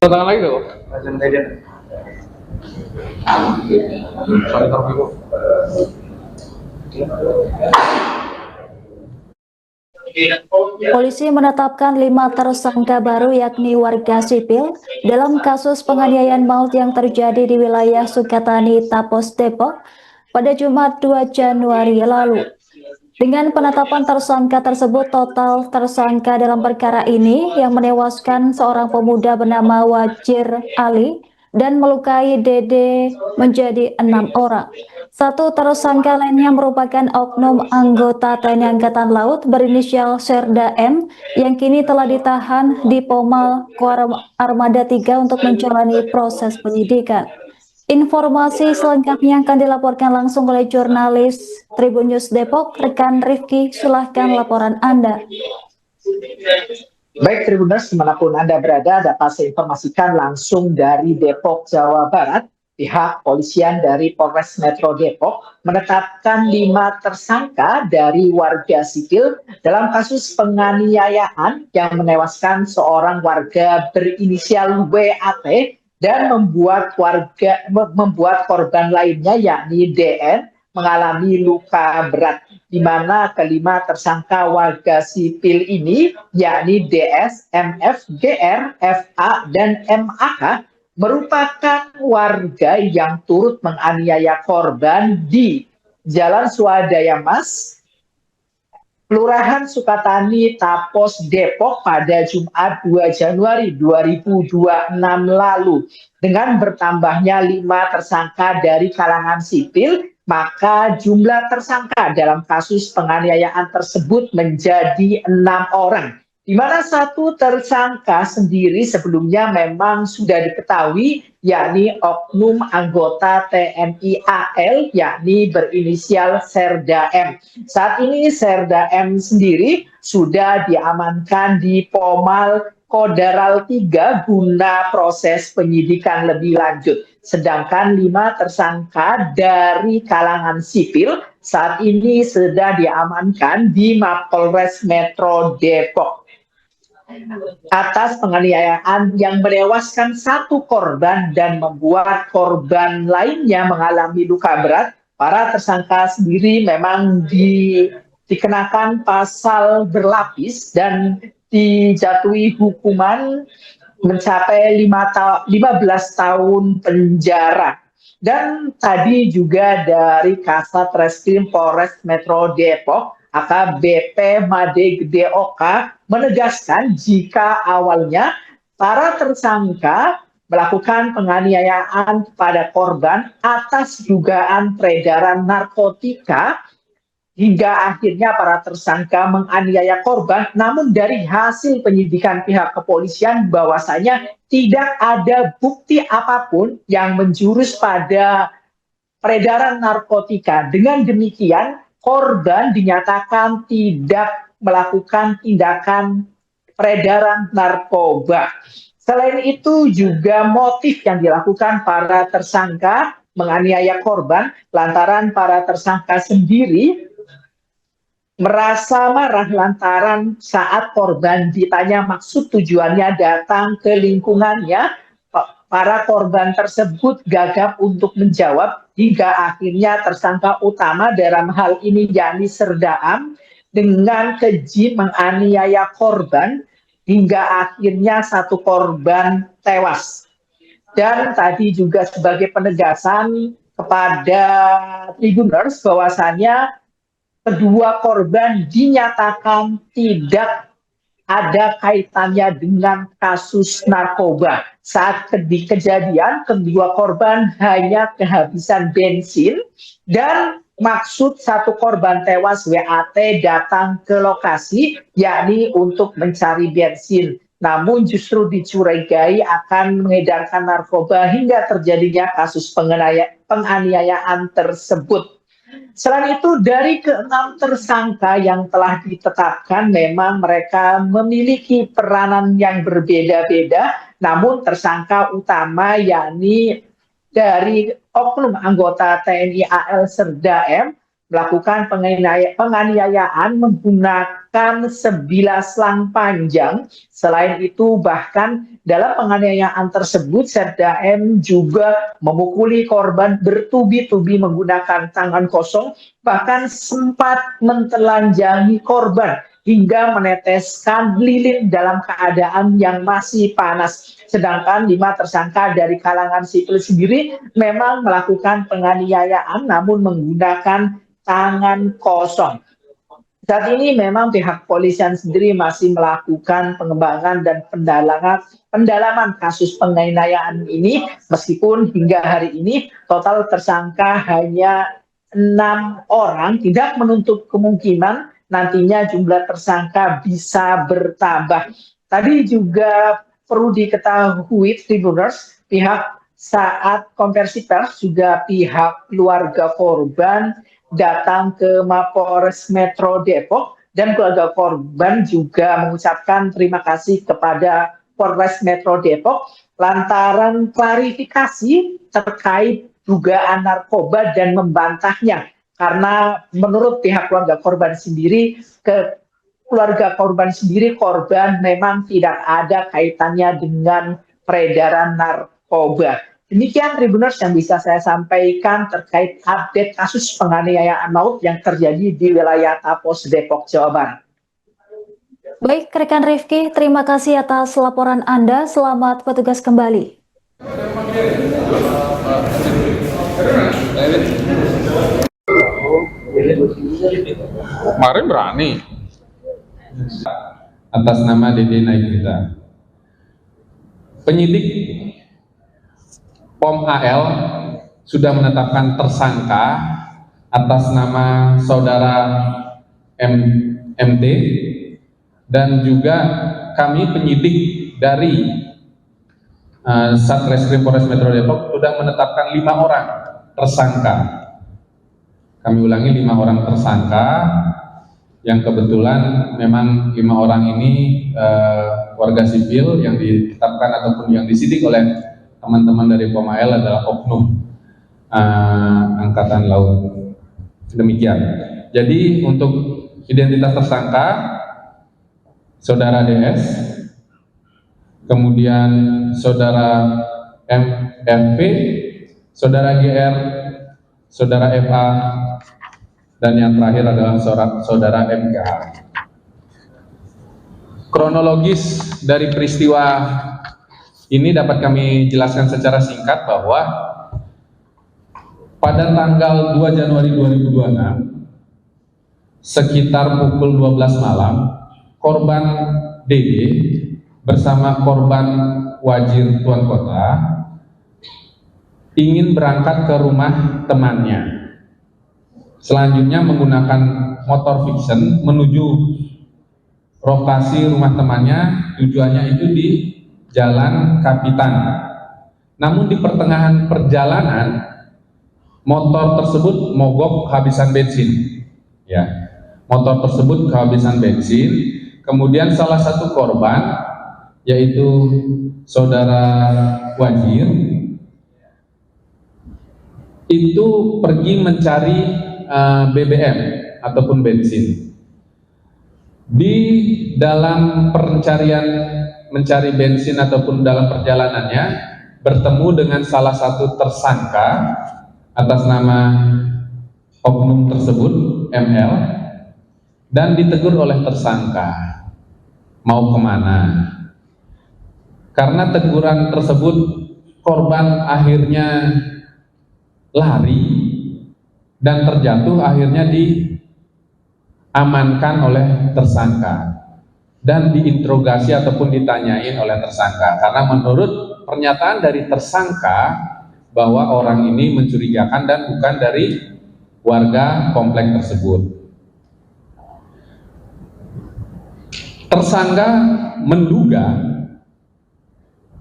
Tangan lagi tuh. Polisi menetapkan 5 tersangka baru yakni warga sipil dalam kasus penganiayaan maut yang terjadi di wilayah Sukatani, Tapos, Depok pada Jumat 2 Januari lalu. Dengan penetapan tersangka tersebut, total tersangka dalam perkara ini yang menewaskan seorang pemuda bernama Wajir Ali dan melukai Dede menjadi 6 orang. Satu tersangka lainnya merupakan oknum anggota TNI Angkatan Laut berinisial Serda M yang kini telah ditahan di Pomal Armada 3 untuk menjalani proses penyidikan. Informasi selengkapnya akan dilaporkan langsung oleh jurnalis Tribun News Depok, rekan Rifki. Silahkan laporan Anda. Baik Tribuners, dimanapun Anda berada, dapat saya informasikan langsung dari Depok, Jawa Barat. Pihak polisian dari Polres Metro Depok menetapkan 5 tersangka dari warga sipil dalam kasus penganiayaan yang menewaskan seorang warga berinisial WAT dan membuat korban lainnya yakni DN mengalami luka berat, di mana kelima tersangka warga sipil ini yakni DS, MF, GR, FA, dan MAK merupakan warga yang turut menganiaya korban di Jalan Swadaya Mas, Kelurahan Sukatani, Tapos, Depok pada Jumat 2 Januari 2026 lalu. Dengan bertambahnya 5 tersangka dari kalangan sipil, maka jumlah tersangka dalam kasus penganiayaan tersebut menjadi 6 orang. Di mana satu tersangka sendiri sebelumnya memang sudah diketahui, yakni oknum anggota TNI AL, yakni berinisial Serda M. Saat ini Serda M sendiri sudah diamankan di Pomal Kodaral 3 guna proses penyidikan lebih lanjut. Sedangkan 5 tersangka dari kalangan sipil saat ini sudah diamankan di Mapolres Metro Depok atas penganiayaan yang menewaskan satu korban dan membuat korban lainnya mengalami luka berat. Para tersangka sendiri memang dikenakan pasal berlapis dan dijatuhi hukuman mencapai 15 tahun penjara. Dan tadi juga dari Kasat Reskrim Polres Metro Depok, AKBP Made Gede Oka menegaskan jika awalnya para tersangka melakukan penganiayaan kepada korban atas dugaan peredaran narkotika hingga akhirnya para tersangka menganiaya korban, namun dari hasil penyidikan pihak kepolisian bahwasanya tidak ada bukti apapun yang menjurus pada peredaran narkotika. Dengan demikian, korban dinyatakan tidak melakukan tindakan peredaran narkoba. Selain itu juga motif yang dilakukan para tersangka menganiaya korban lantaran para tersangka sendiri merasa marah lantaran saat korban ditanya maksud tujuannya datang ke lingkungannya, para korban tersebut gagap untuk menjawab hingga akhirnya tersangka utama dalam hal ini yakni Serdaam dengan keji menganiaya korban hingga akhirnya satu korban tewas. Dan tadi juga sebagai penegasan kepada Tribuners bahwasannya kedua korban dinyatakan tidak ada kaitannya dengan kasus narkoba. Saat kejadian, kedua korban hanya kehabisan bensin dan maksud satu korban tewas WAT datang ke lokasi yakni untuk mencari bensin. Namun justru dicurigai akan mengedarkan narkoba hingga terjadinya kasus penganiayaan tersebut. Selain itu, dari ke-6 tersangka yang telah ditetapkan memang mereka memiliki peranan yang berbeda-beda, namun tersangka utama yakni dari oknum anggota TNI AL Serda M melakukan penganiayaan menggunakan sebilah selang panjang. Selain itu, bahkan dalam penganiayaan tersebut, Serda M juga memukuli korban bertubi-tubi menggunakan tangan kosong, bahkan sempat mentelanjangi korban hingga meneteskan lilin dalam keadaan yang masih panas. Sedangkan 5 tersangka dari kalangan sipil sendiri memang melakukan penganiayaan namun menggunakan tangan kosong. Saat ini memang pihak kepolisian sendiri masih melakukan pengembangan dan pendalaman kasus penganiayaan ini, meskipun hingga hari ini total tersangka hanya 6 orang, tidak menutup kemungkinan nantinya jumlah tersangka bisa bertambah. Tadi juga perlu diketahui, Tribuners, pihak saat konversi pers juga pihak keluarga korban datang ke Mapolres Metro Depok, dan keluarga korban juga mengucapkan terima kasih kepada Polres Metro Depok lantaran klarifikasi terkait dugaan narkoba dan membantahnya, karena menurut pihak keluarga korban sendiri, korban memang tidak ada kaitannya dengan peredaran narkoba. Demikian Tribuners yang bisa saya sampaikan terkait update kasus penganiayaan maut yang terjadi di wilayah Tapos, Depok, Jawa Barat. Baik, rekan Rifki, terima kasih atas laporan Anda. Selamat bertugas kembali. Kemarin berani atas nama Dede Naigrita. Penyidik POM AL sudah menetapkan tersangka atas nama saudara MT, dan juga kami penyidik dari Satreskrim Polres Metro Depok sudah menetapkan 5 orang tersangka. Kami ulangi, 5 orang tersangka, yang kebetulan memang 5 orang ini warga sipil yang ditetapkan ataupun yang disidik oleh teman-teman dari POM AL adalah oknum Angkatan Laut. Demikian. Jadi untuk identitas tersangka, saudara DS, kemudian saudara MFP, saudara GR, saudara FA, dan yang terakhir adalah saudara MKH. Kronologis dari peristiwa ini dapat kami jelaskan secara singkat bahwa pada tanggal 2 Januari 2026 sekitar pukul 12 malam, korban DD bersama korban Wajir Tuan Kota ingin berangkat ke rumah temannya. Selanjutnya menggunakan motor Vixen menuju lokasi rumah temannya, tujuannya itu di Jalan Kapitan. Namun di pertengahan perjalanan motor tersebut mogok kehabisan bensin. Ya, motor tersebut kehabisan bensin. Kemudian salah satu korban, yaitu saudara Wajir, itu pergi mencari BBM ataupun bensin. Di dalam mencari bensin ataupun dalam perjalanannya bertemu dengan salah satu tersangka atas nama oknum tersebut, ML, dan ditegur oleh tersangka, mau kemana? Karena teguran tersebut, korban akhirnya lari dan terjatuh, akhirnya diamankan oleh tersangka dan diinterogasi ataupun ditanyain oleh tersangka, karena menurut pernyataan dari tersangka bahwa orang ini mencurigakan dan bukan dari warga komplek tersebut. Tersangka menduga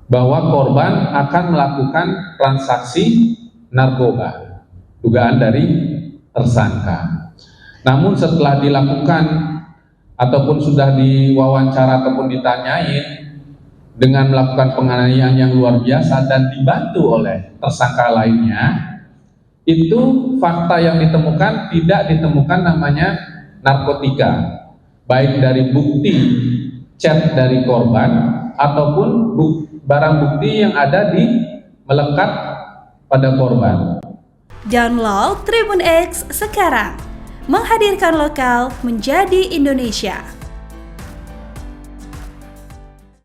bahwa korban akan melakukan transaksi narkoba, dugaan dari tersangka. Namun setelah dilakukan ataupun sudah diwawancara ataupun ditanyain dengan melakukan penganiayaan yang luar biasa dan dibantu oleh tersangka lainnya, itu fakta yang ditemukan tidak ditemukan namanya narkotika, baik dari bukti chat dari korban ataupun barang bukti yang ada di melekat pada korban. Download Tribun X sekarang, menghadirkan lokal menjadi Indonesia.